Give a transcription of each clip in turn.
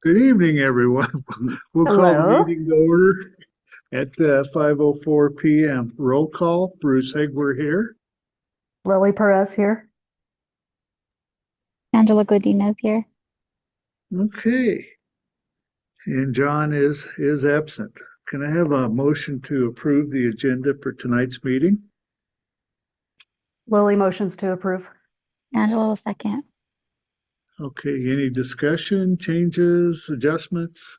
Good evening, everyone. We'll call the Hello, meeting to order at 5:04 p.m. Roll call. Bruce Hegwer here. Lily Perez here. Angela Godinez here. Okay, and John is absent. Can I have a motion to approve the agenda for tonight's meeting? Lily motions to approve. Angela will second. Okay, any discussion, changes, adjustments?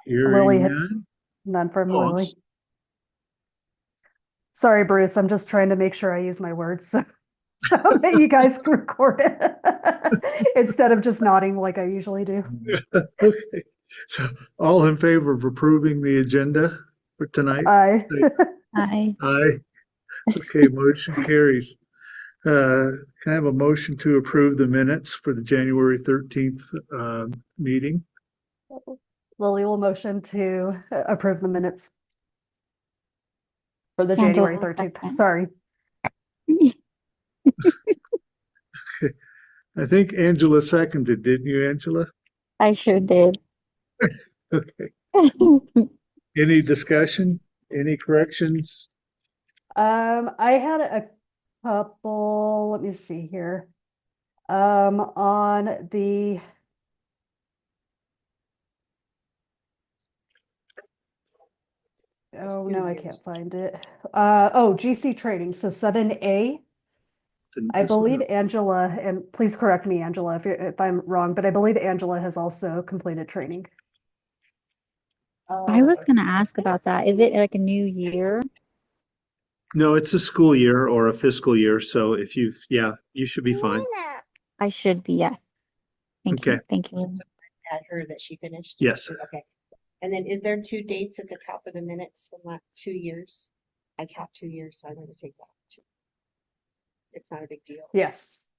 Lily Hearing had none. none from Oh, Lily. Sorry, Bruce. I'm just trying to make sure I use my words so that you guys can record it instead of just nodding like I usually do. okay. So all in favor of approving the agenda for tonight? I Say Aye. aye. Okay, motion carries. Can I have a motion to approve the minutes for the January 13th meeting? Lily will motion to approve the minutes for the Angela January will 13th. second. Sorry. I think Angela seconded, didn't you, Angela? I sure did. Okay. Any discussion? Any corrections? I had a couple, let me see here. On the Oh, no, I can't find it. GC training. So 7A, Didn't I this one? believe Angela, and please correct me, Angela, if I'm wrong, but I believe Angela has also completed training. I was gonna ask about that. Is it like a new year? No, it's a school year or a fiscal year. So if yeah, you should be fine. I should be, yes. Thank Okay. you. Thank you. At her that she finished? Yes. Okay. And then is there two dates at the top of the minutes from that 2 years? I count 2 years, so I'm going to take that too. It's not a big deal. Yes,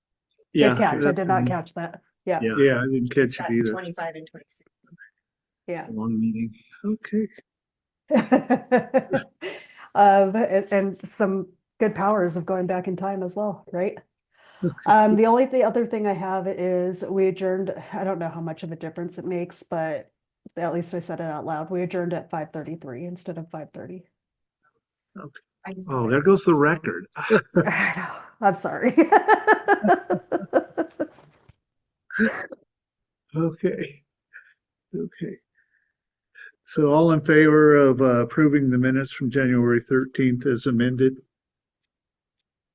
Yeah. good catch. I that's did not fine. catch that. Yeah, Yeah. Yeah, I didn't It's catch got it either. 25 and 26. yeah. A long meeting. Okay. And some good powers of going back in time as well, right? The other thing I have is we adjourned. I don't know how much of a difference it makes, but at least I said it out loud. We adjourned at 5:33 instead of 5:30. Okay. I just Oh, there goes the record. I know. I'm sorry. Okay. Okay. So all in favor of approving the minutes from January 13th as amended?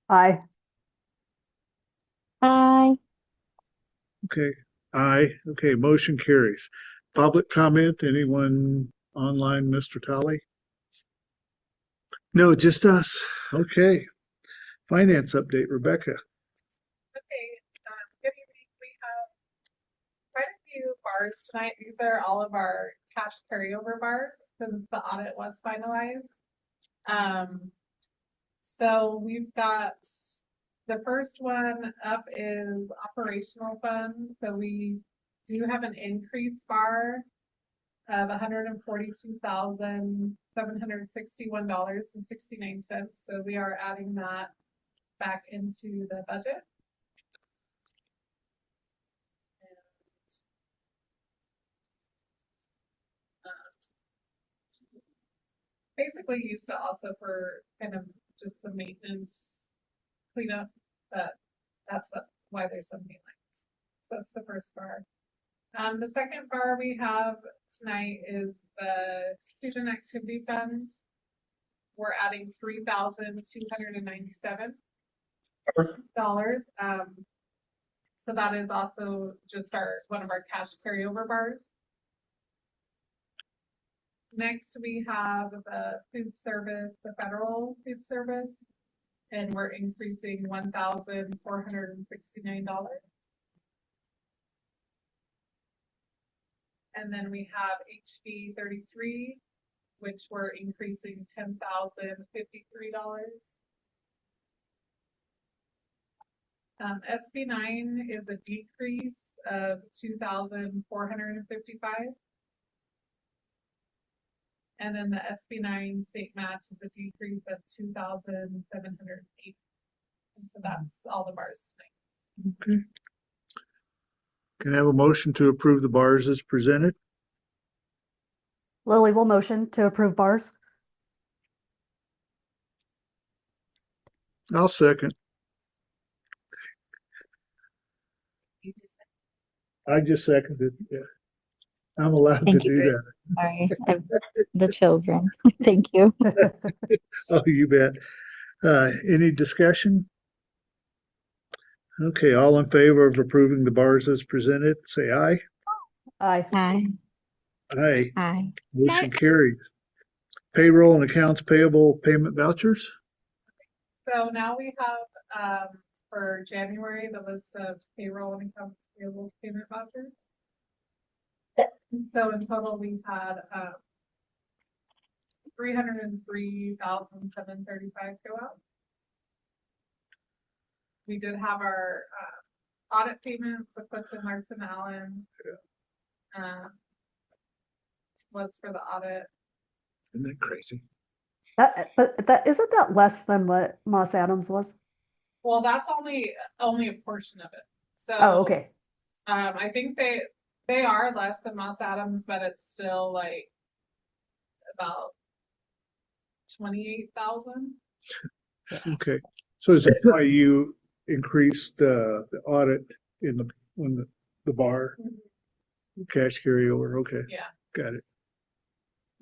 Aye. Bye. Okay. Aye. Okay, motion carries. Public comment? Anyone online, Mr. Talley? No, just us. Okay. Finance update, Rebecca. Okay, good evening. We have quite a few bars tonight. These are all of our cash carryover bars since the audit was finalized. So we've got the first one up is operational funds. So we do have an increase bar of $142,761.69. So we are adding that back into the budget. Basically used to also for kind of just some maintenance cleanup, but that's why there's so many lines. So that's the first bar. The second bar we have tonight is the student activity funds. We're adding $3,297. So that is also just one of our cash carryover bars. Next, we have the food service, the federal food service, and we're increasing $1,469. And then we have HB 33, which we're increasing $10,053. SB 9 is a decrease of $2,455. And then the SB 9 state match is a decrease of $2,708. And so that's all the bars tonight. Okay. Can I have a motion to approve the bars as presented? Lily will motion to approve bars. I'll second. You just said I just seconded. Yeah. I'm allowed to Thank you. do that. Sorry, the children. Thank you. Oh, you bet. Any discussion? Okay, all in favor of approving the bars as presented, say aye. Aye. Hi. Aye. Hi. Motion carries. Payroll and accounts payable payment vouchers. So now we have, for January, the list of payroll and accounts payable payment vouchers. So in total, we had, 303,735 go out. We did have our, audit payments, the Clifton Larson Allen. Was for the audit. Isn't that crazy? But that isn't that less than what Moss Adams was? Well, that's only a portion of it. So, Oh, okay. I think they are less than Moss Adams, but it's still like about 28,000. Okay. So is that why you increased the audit in the bar? Cash carryover, okay, Yeah. got it.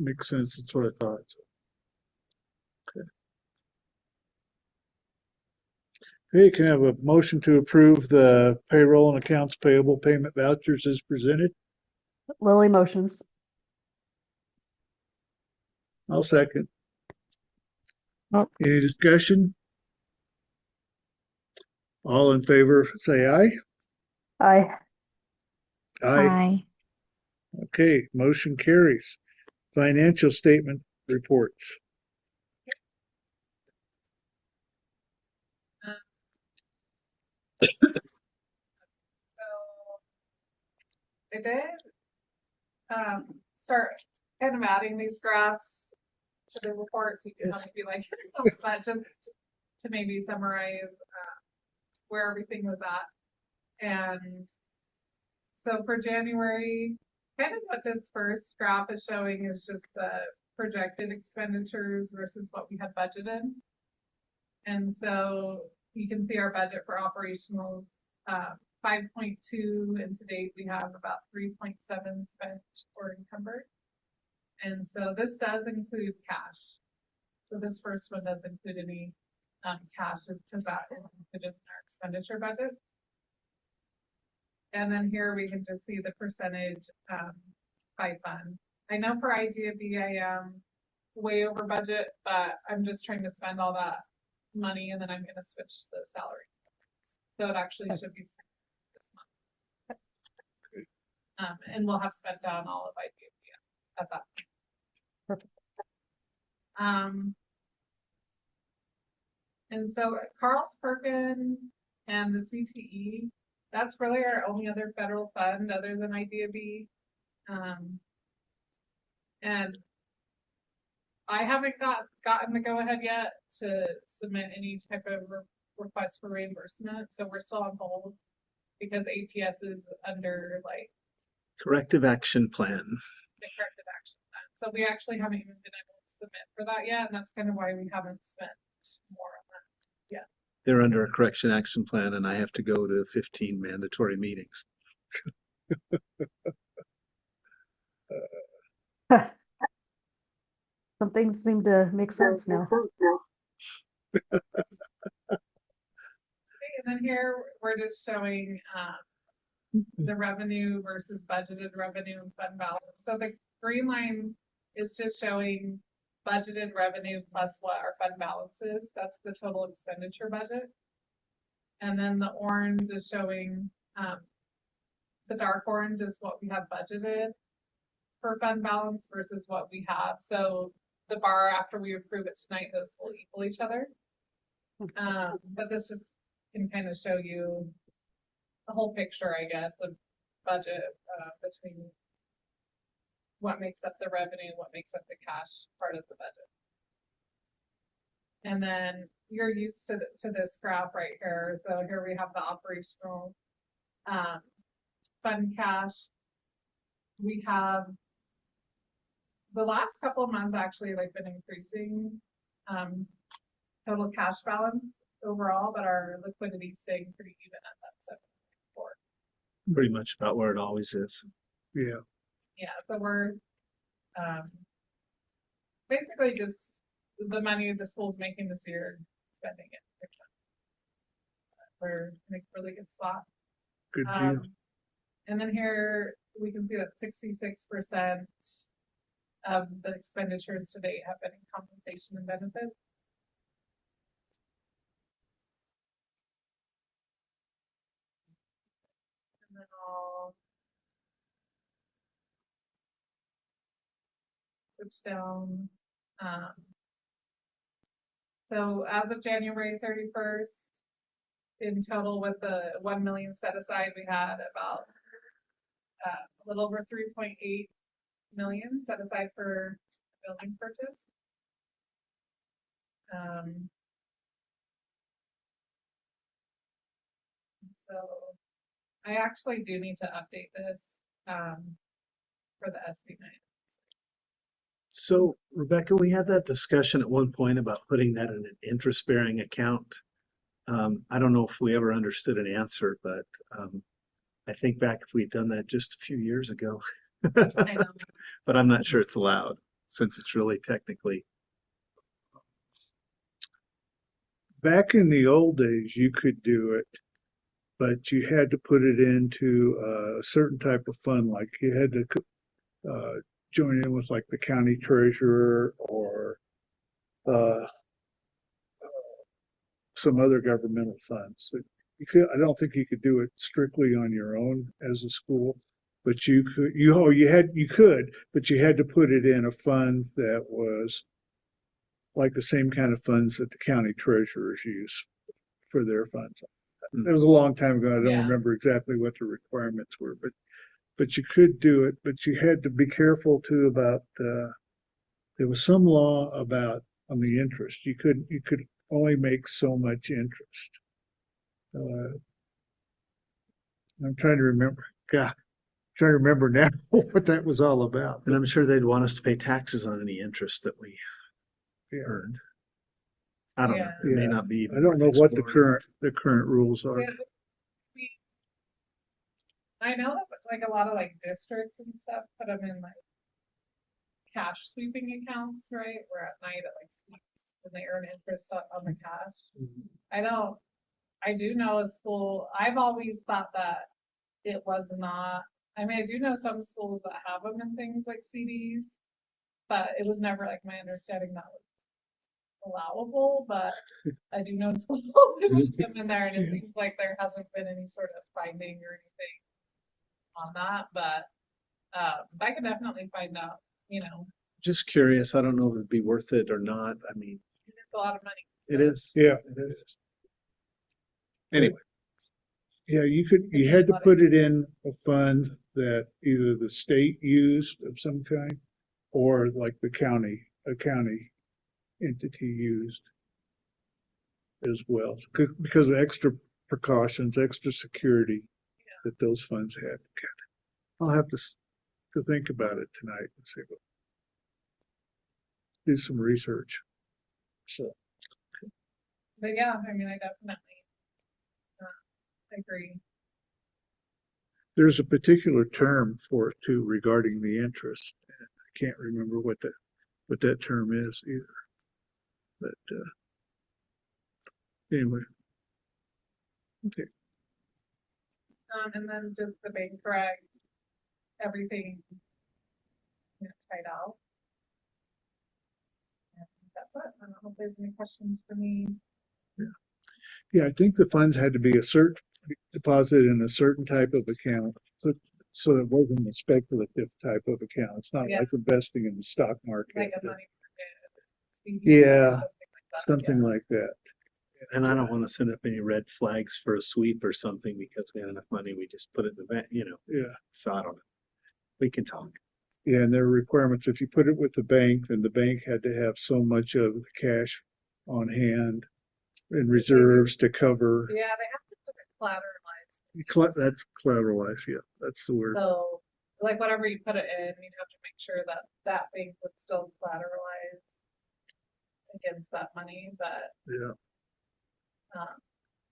Makes sense, that's what I thought. Okay. Okay, can I have a motion to approve the payroll and accounts payable payment vouchers as presented? Lily motions. I'll second. Oh. Any discussion? All in favor, say aye. Aye. Aye. Hi. Okay, motion carries. Financial statement reports. So I did start kind of adding these graphs to the report so you can kind of be like, but just to maybe summarize where everything was at. And so for January, kind of what this first graph is showing is just the projected expenditures versus what we had budgeted. And so you can see our budget for operationals, 5.2, and to date we have about 3.7 spent or encumbered. And so this does include cash. So this first one does include any cash because that is included in our expenditure budget. And then here we can just see the percentage by fund. I know for Idea B I am way over budget, but I'm just trying to spend all that money and then I'm going to switch the salary. So it actually should be spent this month. And we'll have spent down all of Idea B at that point. Perfect. And so Carlsperken and the CTE, that's really our only other federal fund other than Idea B. And I haven't gotten the go-ahead yet to submit any type of request for reimbursement. So we're still on hold because APS is under like Corrective action plan. the corrective action plan. So we actually haven't even been able to submit for that yet. And that's kind of why we haven't spent more on that yet. They're under a correction action plan and I have to go to 15 mandatory meetings. Some things seem to make sense now. Okay, and then here we're just showing the revenue versus budgeted revenue and fund balance. So the green line is just showing budgeted revenue plus what our fund balance is. That's the total expenditure budget. And then the orange is showing, the dark orange is what we have budgeted for fund balance versus what we have. So the bar after we approve it tonight, those will equal each other. But this just can kind of show you the whole picture, I guess, the budget between what makes up the revenue, what makes up the cash part of the budget. And then you're used to this graph right here. So here we have the operational fund fund cash, we have the last couple of months actually like been increasing total cash balance overall, but our liquidity staying pretty even at that 7.4. Pretty much about where it always is. Yeah. Yeah, so we're basically just the money the school's making this year, spending it. We're in a really good spot. Good deal. And then here we can see that 66% of the expenditures to date have been in compensation and benefits. And then I'll switch down. So as of January 31st, in total with the 1 million set aside, we had about a little over 3.8 million set aside for building purchase. So I actually do need to update this for the SB9. So, Rebecca, we had that discussion at one point about putting that in an interest-bearing account. I don't know if we ever understood an answer, but I think back if we'd done that just a few years ago. I know. But I'm not sure it's allowed since it's really technically. Back in the old days, you could do it, but you had to put it into a certain type of fund, like you had to join in with like the county treasurer or some other governmental funds. So I don't think you could do it strictly on your own as a school, but you could, but you had to put it in a fund that was like the same kind of funds that the county treasurers use for their funds. It was a long time ago. I don't Yeah. remember exactly what the requirements were, but you could do it, but you had to be careful too about, there was some law about on the interest. You could only make so much interest. I'm trying to remember. God, trying to remember now what that was all about. And I'm sure they'd want us to pay taxes on any interest that we Yeah. earned. I don't know. Yeah. It may Yeah. not be. I don't know what the exploring. current rules are. Yeah, I know that like a lot of like districts and stuff put them in like cash sweeping accounts, right? Where at night it like sweeps and they earn interest on the cash. I do know a school, I've always thought that it was not, I mean, I do know some schools that have them in things like CDs, but it was never like my understanding that was allowable, but I do know schools that put them in there and it seems like there hasn't been any sort of finding or anything on that, but I can definitely find out, Just curious. I don't know if it'd be worth it or not. I mean, it's a lot of money. it is. Yeah. It is. Anyway, Yeah, you had to put it in a fund that either the state used of some kind or like a county entity used as well, because of extra precautions, extra security that those funds had. I'll have to think about it tonight and see do some research. So But yeah, I mean, I definitely agree. there's a particular term for it too regarding the interest. I can't remember what that term is either. But anyway, okay. And then just the bank correct, everything tied out. And that's it. I don't know if there's any questions for me. Yeah, I think the funds had to be deposited in a certain type of account, so it wasn't a speculative type of account. It's not Yeah. like investing in the stock market. Like a money market, CD, Yeah, something like that. something like that. and I don't want to send up any red flags for a sweep or something because we had enough money. We just put it in the bank, Yeah, So I don't know. We can talk. yeah, and there are requirements. If you put it with the bank, then the bank had to have so much of the cash on hand in reserves to cover. Yeah, they have to put it collateralized That's collateralized, yeah, that's the word. So, like, whatever you put it in, you'd have to make sure that that bank would still collateralize against that money, Yeah,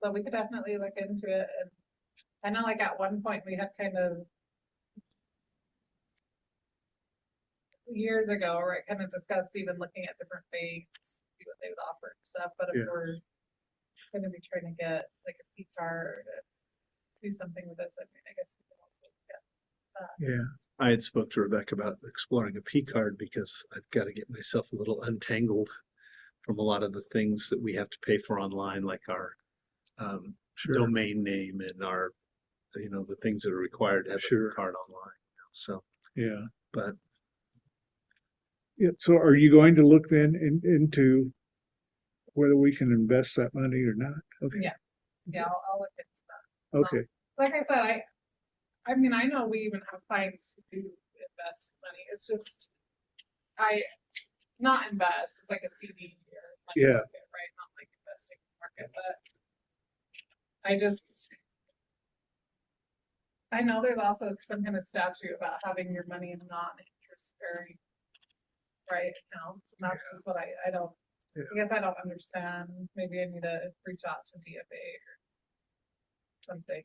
but we could definitely look into it. And I know, like, at one point we had kind of years ago, where I kind of discussed even looking at different banks, see what they would offer and stuff. But if Yeah. we're going to be trying to get like a P card, do something with this, I mean, I guess we can also get that. yeah, I had spoke to Rebecca about exploring a P card because I've got to get myself a little untangled from a lot of the things that we have to pay for online, like our sure. domain name and our, the things that are required to have Sure. a card online. So, Yeah. but Yeah, so are you going to look then into whether we can invest that money or not? Okay. Yeah, I'll look into that. Okay, Like I said, I mean, I know we even have clients who do invest money. It's just, not invest, it's like a CD or money Yeah. market, right? Not like investing in the market, but I know there's also some kind of statute about having your money in non-interest bearing, right, accounts, and that's just what I don't, Yeah. I guess I don't understand. Maybe I need to reach out to DFA or something.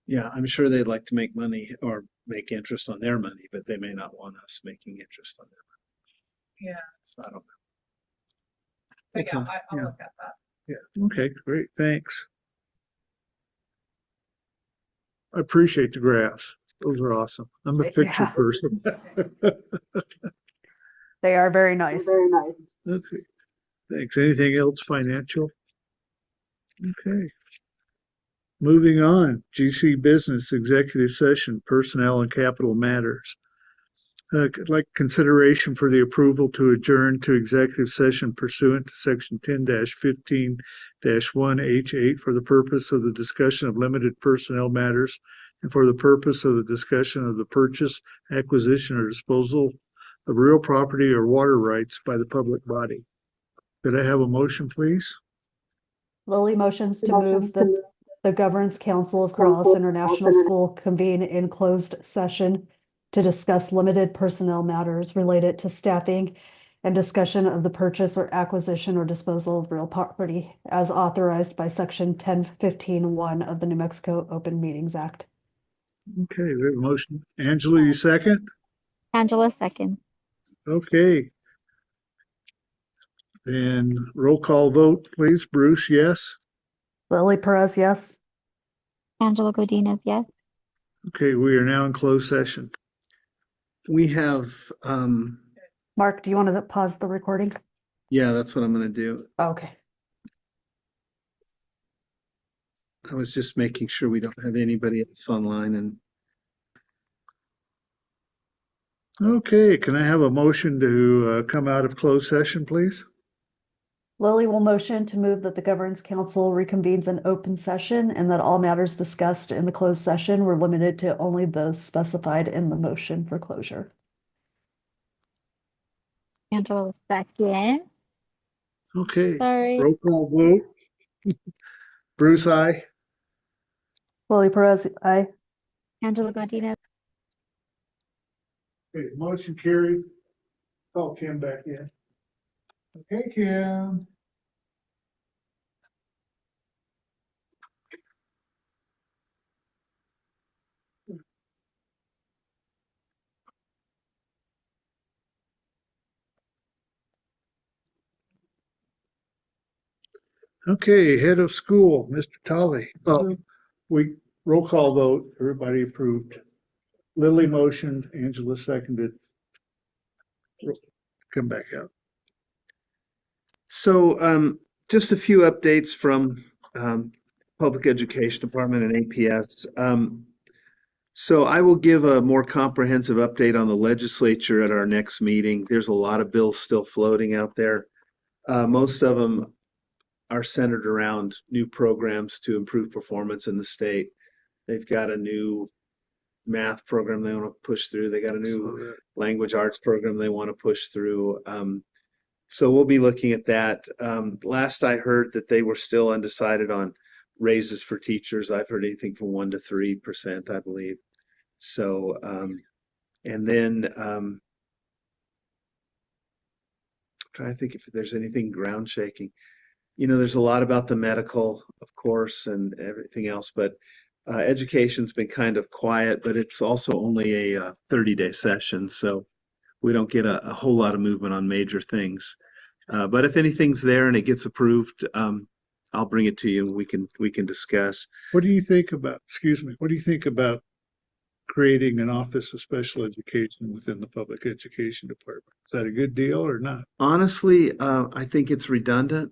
yeah, I'm sure they'd like to make money or make interest on their money, but they may not want us making interest on their money. Yeah, So I don't know. but It's yeah, on- I'll yeah. look at that. yeah, okay, great, thanks. I appreciate the graphs. Those are awesome. I'm a picture Yeah. person. They are very nice. Okay, thanks. Anything else financial? Okay. Moving on, GC Business Executive Session, Personnel and Capital Matters. Like consideration for the approval to adjourn to executive session pursuant to section 10-15-1H8 for the purpose of the discussion of limited personnel matters and for the purpose of the discussion of the purchase, acquisition, or disposal of real property or water rights by the public body. Could I have a motion, please? Lily motions to move that the Governance Council of Corrales International School convene in closed session to discuss limited personnel matters related to staffing and discussion of the purchase or acquisition or disposal of real property as authorized by section 10-15-1 of the New Mexico Open Meetings Act. Okay, we have a motion. Angela, you second? Angela second. Okay. Then roll call vote, please. Bruce, yes? Lily Perez, yes. Angela Godinez, yes. Okay, we are now in closed session. We have, Mark, do you want to pause the recording? yeah, that's what I'm going to do. Okay. I was just making sure we don't have anybody else online and Okay, can I have a motion to come out of closed session, please? Lily will motion to move that the Governance Council reconvenes an open session and that all matters discussed in the closed session were limited to only those specified in the motion for closure. Angela second. Okay, Sorry. roll call vote. Bruce, aye. Lily Perez, aye. Angela Godinez. Okay, motion carried. Call Kim back in. Okay, Kim. Okay, head of school, Mr. Tully. Oh, we roll call vote. Everybody approved. Lily motioned, Angela seconded. Come back out. so just a few updates from Public Education Department and APS. So I will give a more comprehensive update on the legislature at our next meeting. There's a lot of bills still floating out there. Most of them are centered around new programs to improve performance in the state. They've got a new math program they want to push through. They got a new language arts program they want to push through. So we'll be looking at that. Last I heard that they were still undecided on raises for teachers. I've heard anything from 1% to 3%, I believe. So, and then trying to think if there's anything ground shaking. You know, there's a lot about the medical, of course, and everything else, but education's been kind of quiet, but it's also only a 30-day session, so we don't get a whole lot of movement on major things. But if anything's there and it gets approved, I'll bring it to you and we can discuss. What do you think about, excuse me, what do you think about creating an Office of Special Education within the Public Education Department? Is that a good deal or not? Honestly, I think it's redundant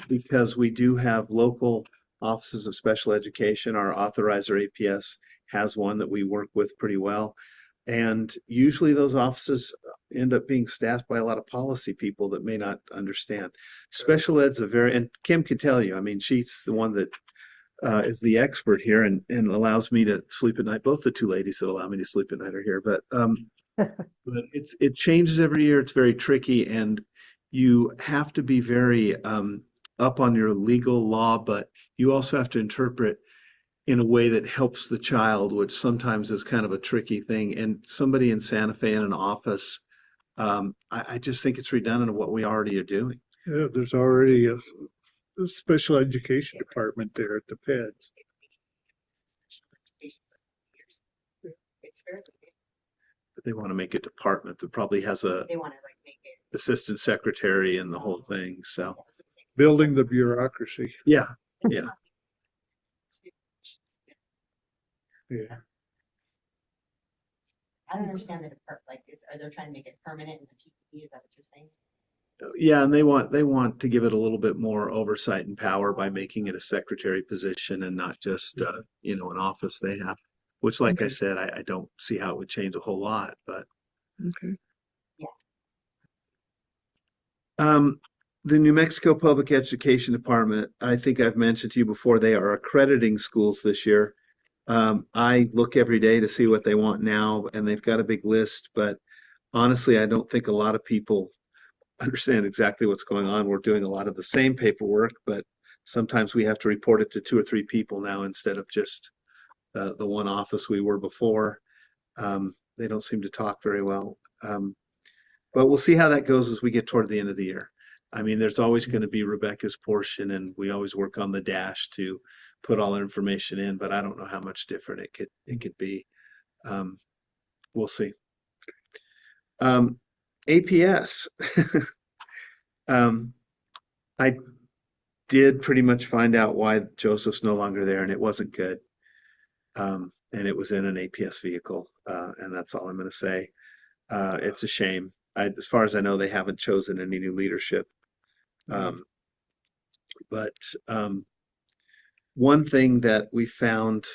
because we do have local offices of special education. Our authorizer APS has one that we work with pretty well. And usually those offices end up being staffed by a lot of policy people that may not understand. Special ed's and Kim can tell you, I mean, she's the one that is the expert here and allows me to sleep at night. Both the two ladies that allow me to sleep at night are here, but it changes every year. It's very tricky, and you have to be very up on your legal law, but you also have to interpret in a way that helps the child, which sometimes is kind of a tricky thing. And somebody in Santa Fe in an office, I just think it's redundant of what we already are doing. Yeah, there's already a special education department there at the feds. But they want to make a department that probably has a They want to like make it. assistant secretary and the whole thing. So Building the bureaucracy. yeah. Yeah. I don't understand the department, like, are they trying to make it permanent in the PPE? Is that what you're saying? Yeah, and they want to give it a little bit more oversight and power by making it a secretary position and not just an office they have. Which, like I said, I don't see how it would change a whole lot, but Okay. the New Mexico Public Education Department, I think I've mentioned to you before, they are accrediting schools this year. I look every day to see what they want now, and they've got a big list, but honestly, I don't think a lot of people understand exactly what's going on. We're doing a lot of the same paperwork, but sometimes we have to report it to 2 or 3 people now instead of just the one office we were before. They don't seem to talk very well. But we'll see how that goes as we get toward the end of the year. I mean, there's always going to be Rebecca's portion, and we always work on the dash to put all our information in, but I don't know how much different it could be. We'll see. APS. I did pretty much find out why Joseph's no longer there, and it wasn't good. And it was in an APS vehicle, and that's all I'm going to say. It's a shame. As far as I know, they haven't chosen any new leadership. But one thing that we found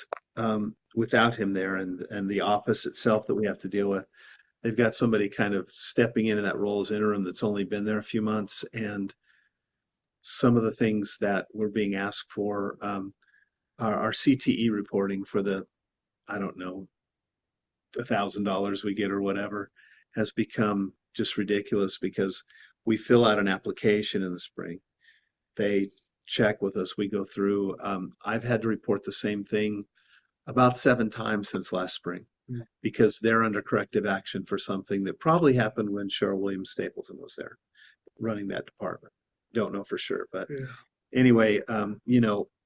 without him there and the office itself that we have to deal with, they've got somebody kind of stepping into that role as interim that's only been there a few months. And some of the things that we're being asked for our CTE reporting for the, I don't know, $1,000 we get or whatever has become just ridiculous because we fill out an application in the spring. They check with us. We go through. I've had to report the same thing about 7 times since last spring because they're under corrective action for something that probably happened when Cheryl Williams Stapleton was there running that department. Don't know for sure. But anyway,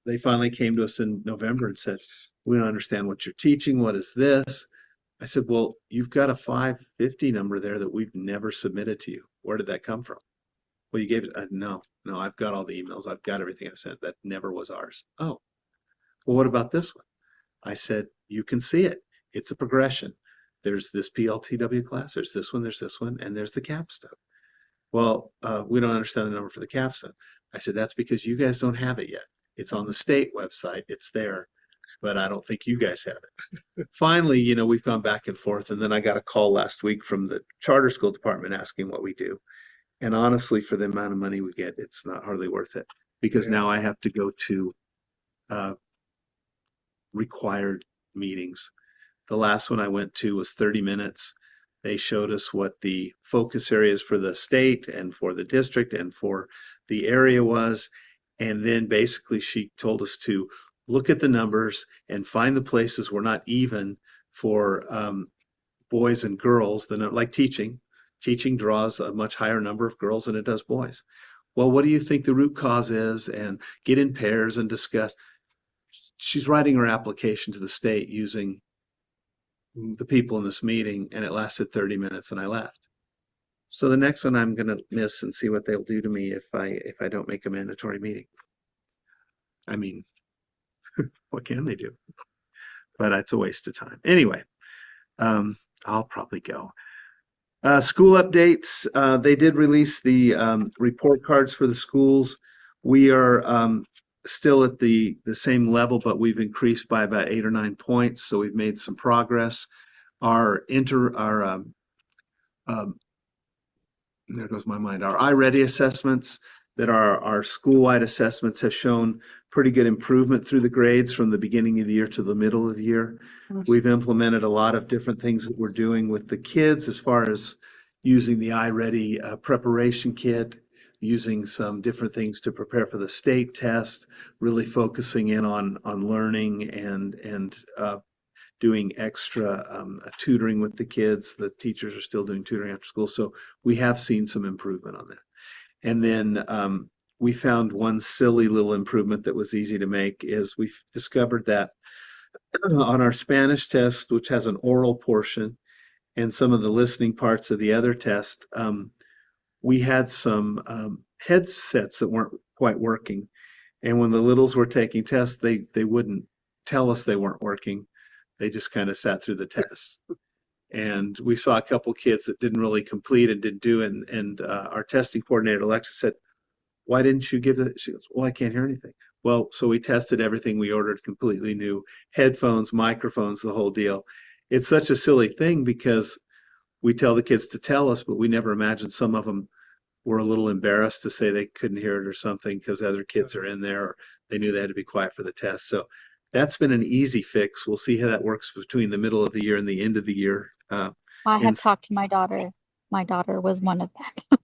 they finally came to us in November and said, we don't understand what you're teaching. What is this? I said, well, you've got a 550 number there that we've never submitted to you. Where did that come from? Well, you gave it. No, I've got all the emails. I've got everything I sent. That never was ours. Oh, well, what about this one? I said, you can see it. It's a progression. There's this PLTW class. There's this one, and there's the capstone. Well, we don't understand the number for the capstone. I said, that's because you guys don't have it yet. It's on the state website. It's there. But I don't think you guys have it. Finally, we've gone back and forth. And then I got a call last week from the charter school department asking what we do. And honestly, for the amount of money we get, it's not hardly worth it because now I have to go to required meetings. The last one I went to was 30 minutes. They showed us what the focus areas for the state and for the district and for the area was. And then basically she told us to look at the numbers and find the places we're not even for boys and girls than like teaching. Teaching draws a much higher number of girls than it does boys. Well, what do you think the root cause is? And get in pairs and discuss. She's writing her application to the state using the people in this meeting, and it lasted 30 minutes and I left. So the next one I'm going to miss and see what they'll do to me if I don't make a mandatory meeting. I mean, what can they do? But it's a waste of time. Anyway, I'll probably go. School updates. They did release the report cards for the schools. We are still at the same level, but we've increased by about 8 or 9 points. So we've made some progress. There goes my mind. Our iReady assessments that are our school-wide assessments have shown pretty good improvement through the grades from the beginning of the year to the middle of the year. We've implemented a lot of different things that we're doing with the kids as far as using the iReady preparation kit, using some different things to prepare for the state test, really focusing in on learning and doing extra tutoring with the kids. The teachers are still doing tutoring after school. So we have seen some improvement on that. And then we found one silly little improvement that was easy to make is we've discovered that on our Spanish test, which has an oral portion, and some of the listening parts of the other test, we had some headsets that weren't quite working. And when the littles were taking tests, they wouldn't tell us they weren't working. They just kind of sat through the test. And we saw a couple kids that didn't really complete and didn't do. And our testing coordinator, Alexa, said, "Why didn't you give it?" She goes, "Well, I can't hear anything." Well, so we tested everything. We ordered completely new headphones, microphones, the whole deal. It's such a silly thing because we tell the kids to tell us, but we never imagined some of them were a little embarrassed to say they couldn't hear it or something because other kids are in there, or they knew they had to be quiet for the test. So that's been an easy fix. We'll see how that works between the middle of the year and the end of the year. I And have talked to my daughter. My daughter was one of them.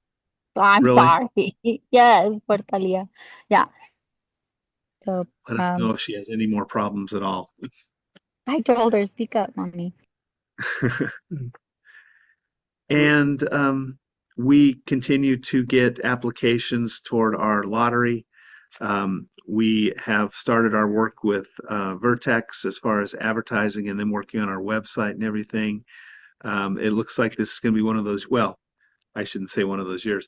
So I'm really, sorry. Yes, Portalia. Yeah. So let us know if she has any more problems at all. I told her, speak up, mommy. And we continue to get applications toward our lottery. We have started our work with Vertex as far as advertising and then working on our website and everything. It looks like this is going to be one of those, well, I shouldn't say one of those years.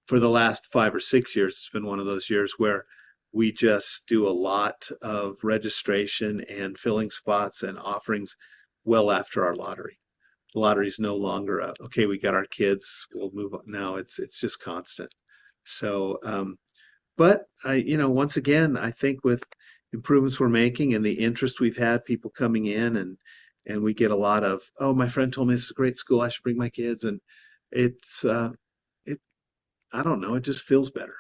For the last 5 or 6 years, it's been one of those years where we just do a lot of registration and filling spots and offerings well after our lottery. The lottery's no longer okay, we got our kids, we'll move on. Now it's just constant. So, but once again, I think with improvements we're making and the interest we've had, people coming in and we get a lot of, "Oh, my friend told me this is a great school, I should bring my kids." And it's, I don't know, it just feels better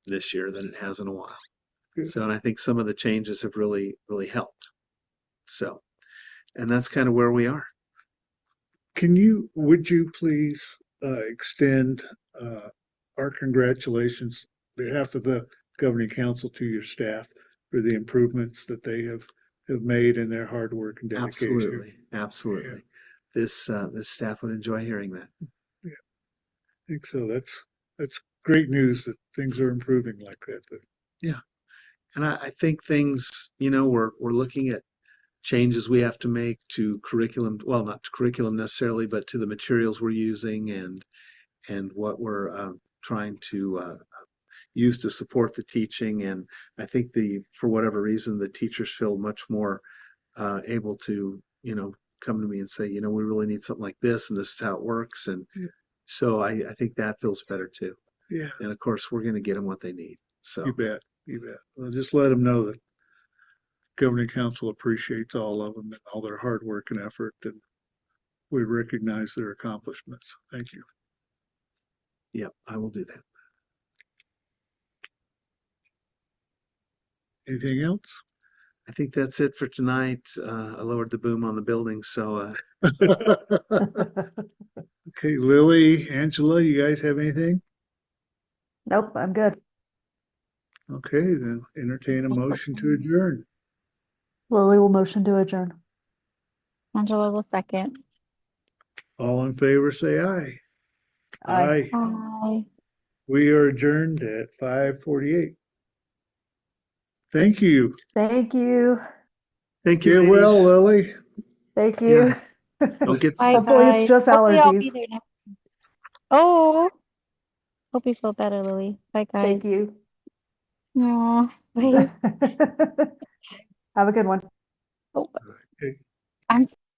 this year than it has in a while. Good. So, and I think some of the changes have really, really helped. So, and that's kind of where we are. Would you please extend our congratulations on behalf of the governing council to your staff for the improvements that they have made in their hard work and dedication? Absolutely, absolutely. Yeah. This staff would enjoy hearing that. Yeah, I think so. That's great news that things are improving like that. Yeah, and I think things, we're looking at changes we have to make to curriculum, well, not to curriculum necessarily, but to the materials we're using and what we're trying to use to support the teaching. And I think for whatever reason, the teachers feel much more able to, come to me and say, we really need something like this, and this is how it works. And so I think that feels better too. Yeah. And of course, we're going to get them what they need. So you bet. Well, just let them know that governing council appreciates all of them and all their hard work and effort, and we recognize their accomplishments. Thank you. Yeah, I will do that. Anything else? I think that's it for tonight. I lowered the boom on the building, so. Okay, Lily, Angela, you guys have anything? Nope, I'm good. Okay, then entertain a motion to adjourn. Lily will motion to adjourn. Angela will second. All in favor, say aye. Aye. Bye. We are adjourned at 5:48. Thank you. Thank you. Thank you, Get well, ladies. Lily. Thank you. Yeah. Don't get Bye, sick. Hopefully it's guys. just Hopefully I'll be allergies. there next. Oh, hope you feel better, Lily. Bye, guys. Thank you. Aw, bye. Have a good one. Oh, Okay. I'm